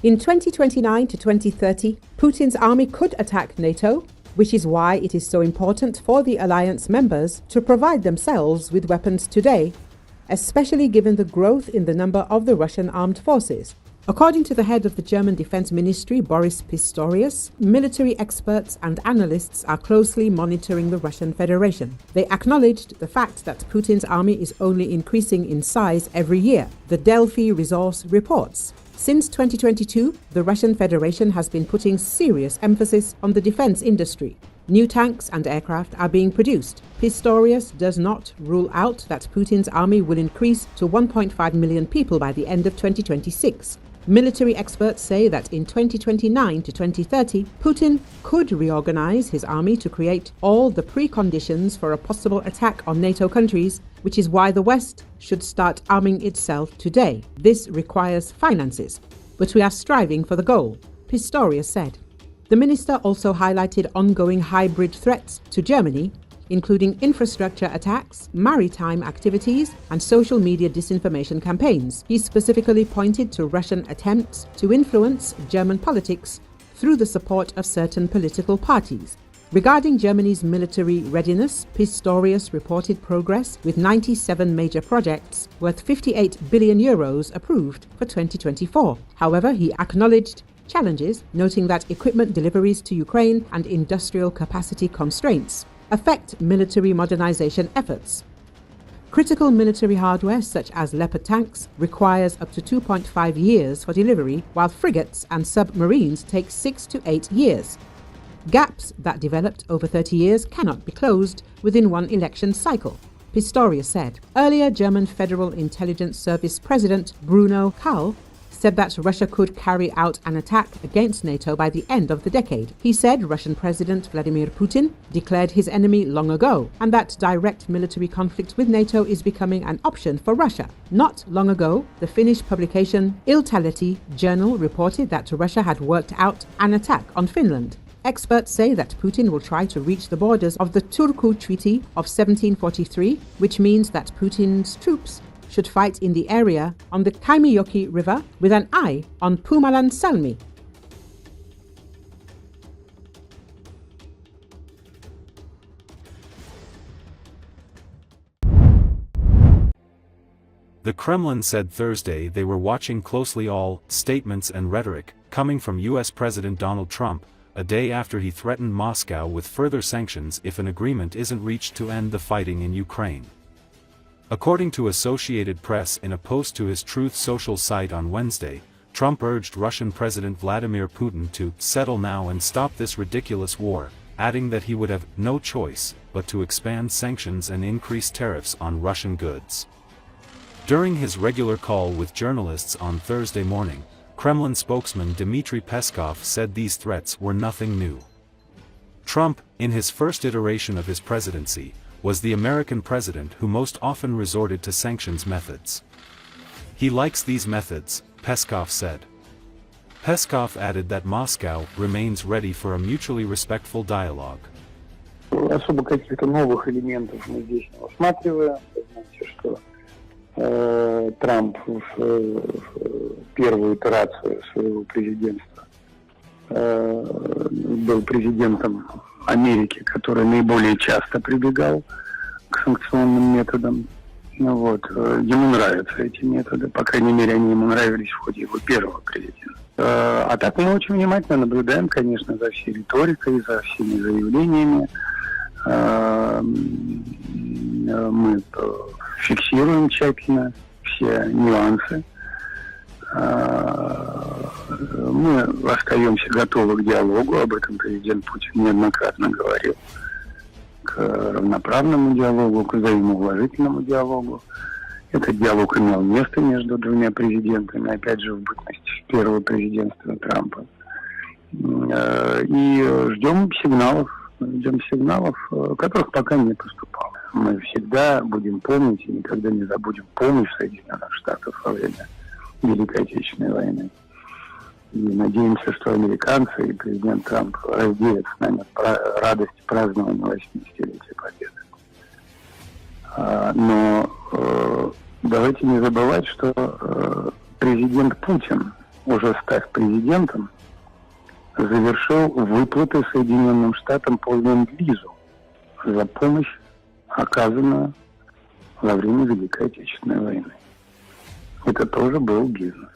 In 2029 to 2030, Putin's army could attack NATO, which is why it is so important for the alliance members to provide themselves with weapons today, especially given the growth in the number of the Russian armed forces. According to the head of the German Defense Ministry, Boris Pistorius, military experts and analysts are closely monitoring the Russian Federation. They acknowledged the fact that Putin's army is only increasing in size every year, the Delfi resource reports. Since 2022, the Russian Federation has been putting serious emphasis on the defense industry. New tanks and aircraft are being produced. Pistorius does not rule out that Putin's army will increase to 1.5 million people by the end of 2026. Military experts say that in 2029 to 2030, Putin could reorganize his army to create all the preconditions for a possible attack on NATO countries, which is why the West should start arming itself today. This requires finances, but we are striving for the goal, Pistorius said. The minister also highlighted ongoing hybrid threats to Germany, including infrastructure attacks, maritime activities, and social media disinformation campaigns. He specifically pointed to Russian attempts to influence German politics through the support of certain political parties. Regarding Germany's military readiness, Pistorius reported progress with 97 major projects worth 58 billion euros approved for 2024. However, he acknowledged challenges, noting that equipment deliveries to Ukraine and industrial capacity constraints affect military modernization efforts. Critical military hardware such as Leopard tanks requires up to 2.5 years for delivery, while frigates and submarines take 6 to 8 years. Gaps that developed over 30 years cannot be closed within one election cycle, Pistorius said. Earlier, German Federal Intelligence Service President Bruno Kahl said that Russia could carry out an attack against NATO by the end of the decade. He said Russian President Vladimir Putin declared his enemy long ago, and that direct military conflict with NATO is becoming an option for Russia. Not long ago, the Finnish publication Iltalehti Journal reported that Russia had worked out an attack on Finland. Experts say that Putin will try to reach the borders of the Turku Treaty of 1743, which means that Putin's troops should fight in the area on the Kaimijoki River with an eye on Pumalan Salmi. The Kremlin said Thursday they were watching closely all statements and rhetoric coming from U.S. President Donald Trump, a day after he threatened Moscow with further sanctions if an agreement isn't reached to end the fighting in Ukraine. According to Associated Press in a post to his Truth Social site on Wednesday, Trump urged Russian President Vladimir Putin to settle now and stop this ridiculous war, adding that he would have no choice but to expand sanctions and increase tariffs on Russian goods. During his regular call with journalists on Thursday morning, Kremlin spokesman Dmitry Peskov said these threats were nothing new. Trump, in his first iteration of his presidency, was the American president who most often resorted to sanctions methods. He likes these methods, Peskov said. Peskov added that Moscow remains ready for a mutually respectful dialogue. Особо каких-то новых элементов мы здесь не усматриваем. Вы знаете, что Трамп в первую итерацию своего президентства был президентом Америки, который наиболее часто прибегал к санкционным методам. Ему нравятся эти методы, по крайней мере, они ему нравились в ходе его первого президента. А так мы очень внимательно наблюдаем, конечно, за всей риторикой, за всеми заявлениями. Мы фиксируем тщательно все нюансы. Мы остаемся готовы к диалогу, об этом президент Путин неоднократно говорил, к равноправному диалогу, к взаимоуважительному диалогу. Этот диалог имел место между двумя президентами, опять же, в бытность первого президентства Трампа. И ждем сигналов, которых пока не поступало. Мы всегда будем помнить и никогда не забудем помощь Соединенных Штатов во время Великой Отечественной войны. И надеемся, что американцы и президент Трамп разделят с нами радость празднования 80-летия Победы. Но давайте не забывать, что президент Путин уже став президентом, завершил выплаты Соединенным Штатам по ленд-лизу за помощь, оказанную во время Великой Отечественной войны. Это тоже был бизнес.